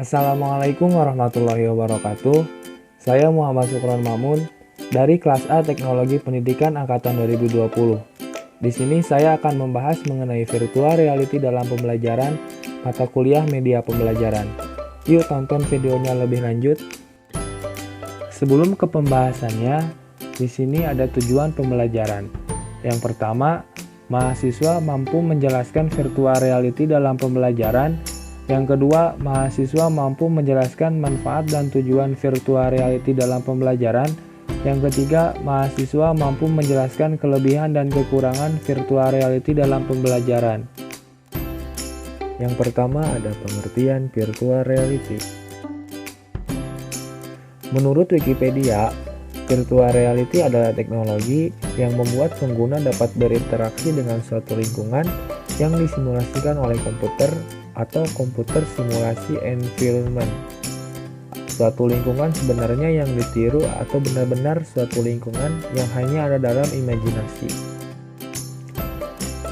Assalamualaikum warahmatullahi wabarakatuh. Saya Muhammad Sukron Mamun dari kelas A Teknologi Pendidikan Angkatan 2020. Di sini saya akan membahas mengenai virtual reality dalam pembelajaran mata kuliah media pembelajaran. Yuk tonton videonya lebih lanjut. Sebelum ke pembahasannya, di sini ada tujuan pembelajaran. Yang pertama, mahasiswa mampu menjelaskan virtual reality dalam pembelajaran. Yang kedua, mahasiswa mampu menjelaskan manfaat dan tujuan virtual reality dalam pembelajaran. Yang ketiga, mahasiswa mampu menjelaskan kelebihan dan kekurangan virtual reality dalam pembelajaran. Yang pertama ada pengertian virtual reality. Menurut Wikipedia, virtual reality adalah teknologi yang membuat pengguna dapat berinteraksi dengan suatu lingkungan yang disimulasikan oleh komputer atau komputer simulasi environment. Suatu lingkungan sebenarnya yang ditiru atau benar-benar suatu lingkungan yang hanya ada dalam imajinasi.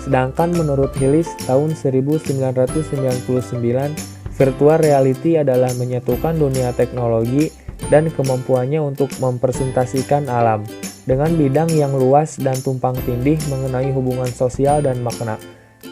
Sedangkan menurut Hillis tahun 1999, virtual reality adalah menyatukan dunia teknologi dan kemampuannya untuk mempresentasikan alam dengan bidang yang luas dan tumpang tindih mengenai hubungan sosial dan makna.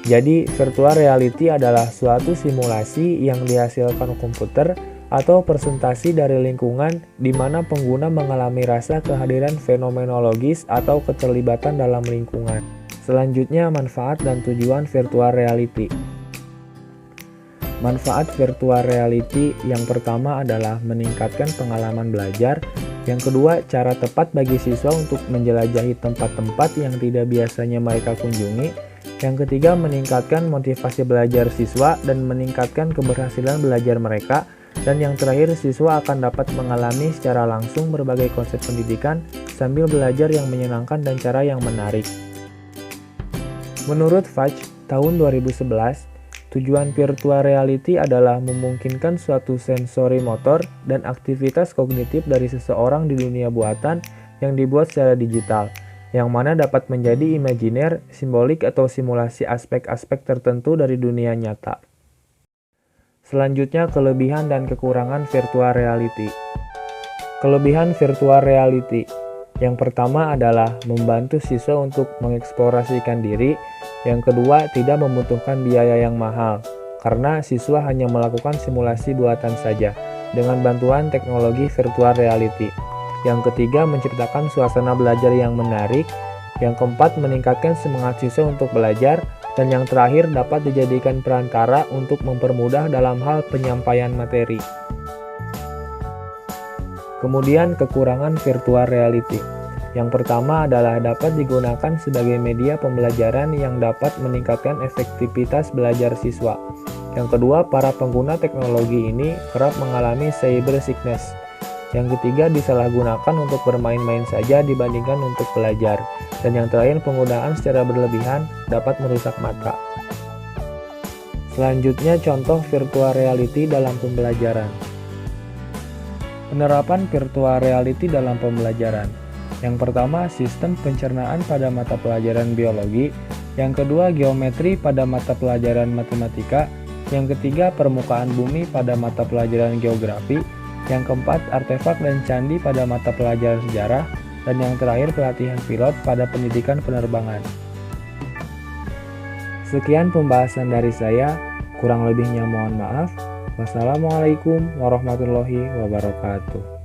Jadi, virtual reality adalah suatu simulasi yang dihasilkan komputer atau presentasi dari lingkungan di mana pengguna mengalami rasa kehadiran fenomenologis atau keterlibatan dalam lingkungan. Selanjutnya, manfaat dan tujuan virtual reality. Manfaat virtual reality yang pertama adalah meningkatkan pengalaman belajar. Yang kedua, cara tepat bagi siswa untuk menjelajahi tempat-tempat yang tidak biasanya mereka kunjungi. Yang ketiga, meningkatkan motivasi belajar siswa dan meningkatkan keberhasilan belajar mereka. Dan yang terakhir, siswa akan dapat mengalami secara langsung berbagai konsep pendidikan sambil belajar yang menyenangkan dan cara yang menarik. Menurut Fudge tahun 2011, tujuan virtual reality adalah memungkinkan suatu sensori motor dan aktivitas kognitif dari seseorang di dunia buatan yang dibuat secara digital, yang mana dapat menjadi imajiner, simbolik, atau simulasi aspek-aspek tertentu dari dunia nyata. Selanjutnya, kelebihan dan kekurangan virtual reality. Kelebihan virtual reality. Yang pertama adalah membantu siswa untuk mengeksplorasikan diri. Yang kedua, tidak membutuhkan biaya yang mahal, karena siswa hanya melakukan simulasi buatan saja dengan bantuan teknologi virtual reality. Yang ketiga, menciptakan suasana belajar yang menarik. Yang keempat, meningkatkan semangat siswa untuk belajar. Dan yang terakhir, dapat dijadikan perantara untuk mempermudah dalam hal penyampaian materi. Kemudian, kekurangan virtual reality. Yang pertama adalah dapat digunakan sebagai media pembelajaran yang dapat meningkatkan efektivitas belajar siswa. Yang kedua, para pengguna teknologi ini kerap mengalami cyber sickness. Yang ketiga, disalahgunakan untuk bermain-main saja dibandingkan untuk belajar. Dan yang terakhir, penggunaan secara berlebihan dapat merusak mata. Selanjutnya, contoh virtual reality dalam pembelajaran. Penerapan virtual reality dalam pembelajaran. Yang pertama, sistem pencernaan pada mata pelajaran biologi. Yang kedua, geometri pada mata pelajaran matematika. Yang ketiga, permukaan bumi pada mata pelajaran geografi. Yang keempat, artefak dan candi pada mata pelajaran sejarah. Dan yang terakhir, pelatihan pilot pada pendidikan penerbangan. Sekian pembahasan dari saya, kurang lebihnya mohon maaf. Wassalamualaikum warahmatullahi wabarakatuh.